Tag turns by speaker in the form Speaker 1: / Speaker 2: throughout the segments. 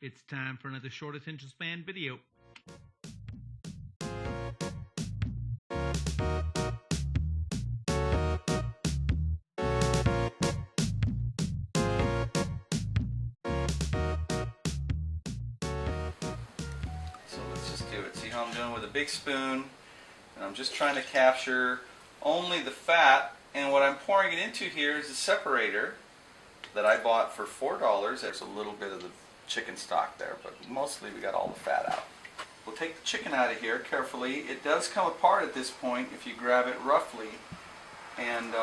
Speaker 1: It's time for another short attention span video.
Speaker 2: So let's just do it. See how I'm doing with a big spoon? And I'm just trying to capture only the fat. And what I'm pouring it into here is a separator that I bought for $4. There's a little bit of the chicken stock there, but mostly we got all the fat out. We'll take the chicken out of here carefully. It does come apart at this point if you grab it roughly. And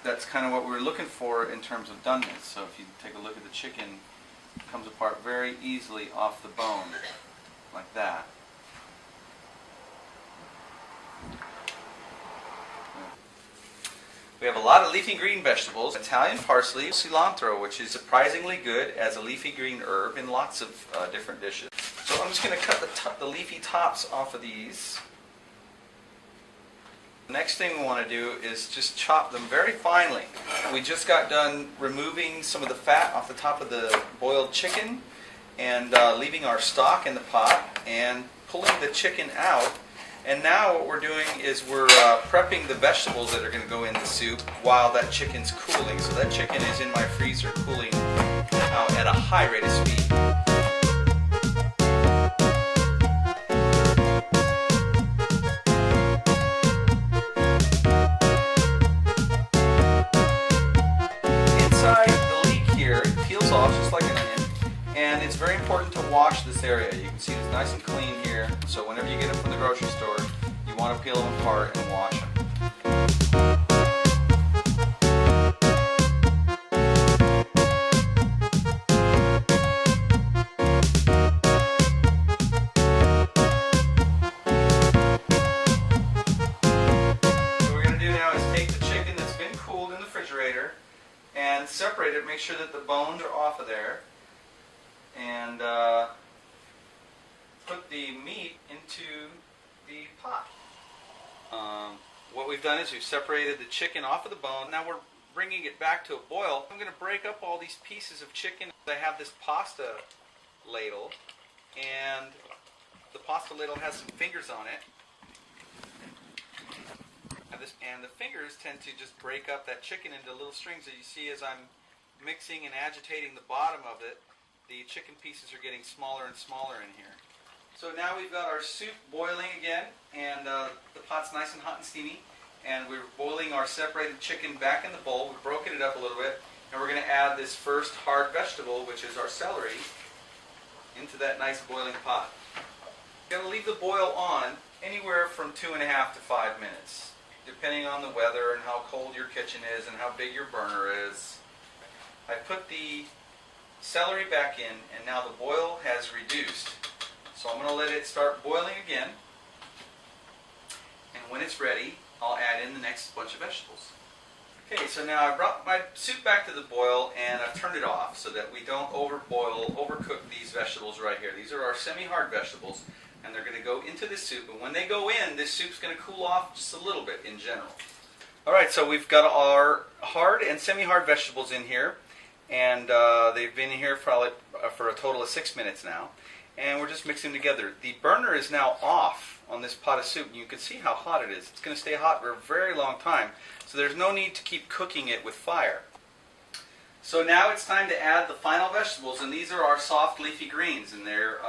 Speaker 2: that's kind of what we're looking for in terms of doneness. So if you take a look at the chicken, it comes apart very easily off the bone, like that. We have a lot of leafy green vegetables, Italian parsley, cilantro, which is surprisingly good as a leafy green herb in lots of different dishes. So I'm just going to cut the leafy tops off of these. The next thing we want to do is just chop them very finely. We just got done removing some of the fat off the top of the boiled chicken and leaving our stock in the pot and pulling the chicken out. And now what we're doing is we're prepping the vegetables that are going to go in the soup while that chicken's cooling. So that chicken is in my freezer cooling out at a high rate of speed. Inside the leek here, it peels off just like an onion. And it's very important to wash this area. You can see it's nice and clean here. So whenever you get them from the grocery store, you want to peel them apart and wash them. So what we're going to do now is take the chicken that's been cooled in the refrigerator and separate it, make sure that the bones are off of there. And put the meat into the pot. What we've done is we've separated the chicken off of the bone. Now we're bringing it back to a boil. I'm going to break up all these pieces of chicken. I have this pasta ladle, and the pasta ladle has some fingers on it. And the fingers tend to just break up that chicken into little strings. As you see, as I'm mixing and agitating the bottom of it, the chicken pieces are getting smaller and smaller in here. So now we've got our soup boiling again, and the pot's nice and hot and steamy, and we're boiling our separated chicken back in the bowl. We've broken it up a little bit, and we're going to add this first hard vegetable, which is our celery, into that nice boiling pot. We're going to leave the boil on anywhere from 2.5 to 5 minutes, depending on the weather and how cold your kitchen is and how big your burner is. I put the celery back in, and now the boil has reduced. So I'm going to let it start boiling again, and when it's ready, I'll add in the next bunch of vegetables. Okay, so now I brought my soup back to the boil, and I've turned it off so that we don't overcook these vegetables right here. These are our semi-hard vegetables, and they're going to go into this soup, and when they go in, this soup's going to cool off just a little bit in general. Alright, so we've got our hard and semi-hard vegetables in here. And they've been here for a total of 6 minutes now. And we're just mixing them together. The burner is now off on this pot of soup. You can see how hot it is. It's going to stay hot for a very long time. So there's no need to keep cooking it with fire. So now it's time to add the final vegetables. And these are our soft leafy greens. And they're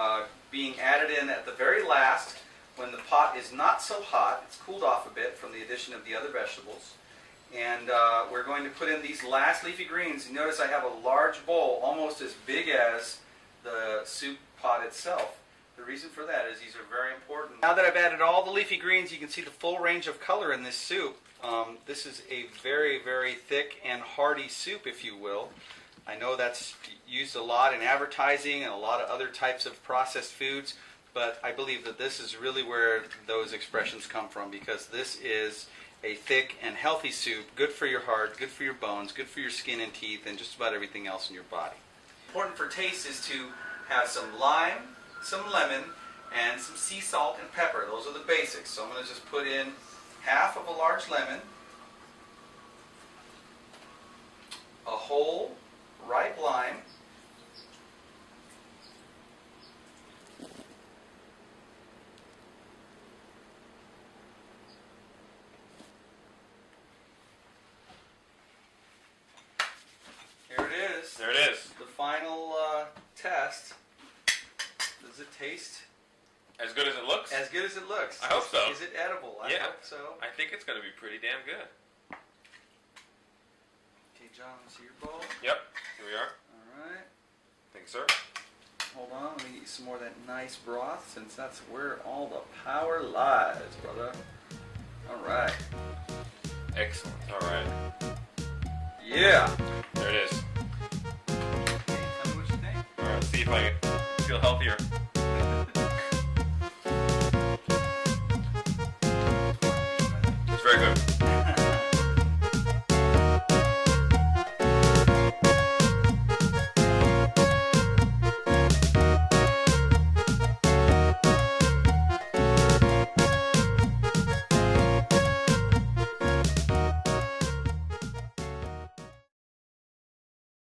Speaker 2: being added in at the very last when the pot is not so hot. It's cooled off a bit from the addition of the other vegetables. And we're going to put in these last leafy greens. You notice I have a large bowl, almost as big as the soup pot itself. The reason for that is these are very important. Now that I've added all the leafy greens, you can see the full range of color in this soup. This is a very, very thick and hearty soup, if you will. I know that's used a lot in advertising and a lot of other types of processed foods, but I believe that this is really where those expressions come from, because this is a thick and healthy soup, good for your heart, good for your bones, good for your skin and teeth, and just about everything else in your body. Important for taste is to have some lime, some lemon, and some sea salt and pepper. Those are the basics. So I'm going to just put in half of a large lemon, a whole ripe lime, test. Does it taste
Speaker 3: As good as it looks?
Speaker 2: as good as it looks?
Speaker 3: I hope so.
Speaker 2: Is it edible? I
Speaker 3: Yeah.
Speaker 2: hope so.
Speaker 3: I think it's going to be pretty damn good.
Speaker 2: Okay, John, see your bowl.
Speaker 3: Yep. Here we are.
Speaker 2: All right.
Speaker 3: Thanks, sir.
Speaker 2: Hold on, let me get you some more of that nice broth, since that's where all the power lies, brother. All right.
Speaker 3: Excellent. All right.
Speaker 2: Yeah.
Speaker 3: There it is.
Speaker 2: Hey, tell me what you think.
Speaker 3: All right. Let's see if I can feel healthier.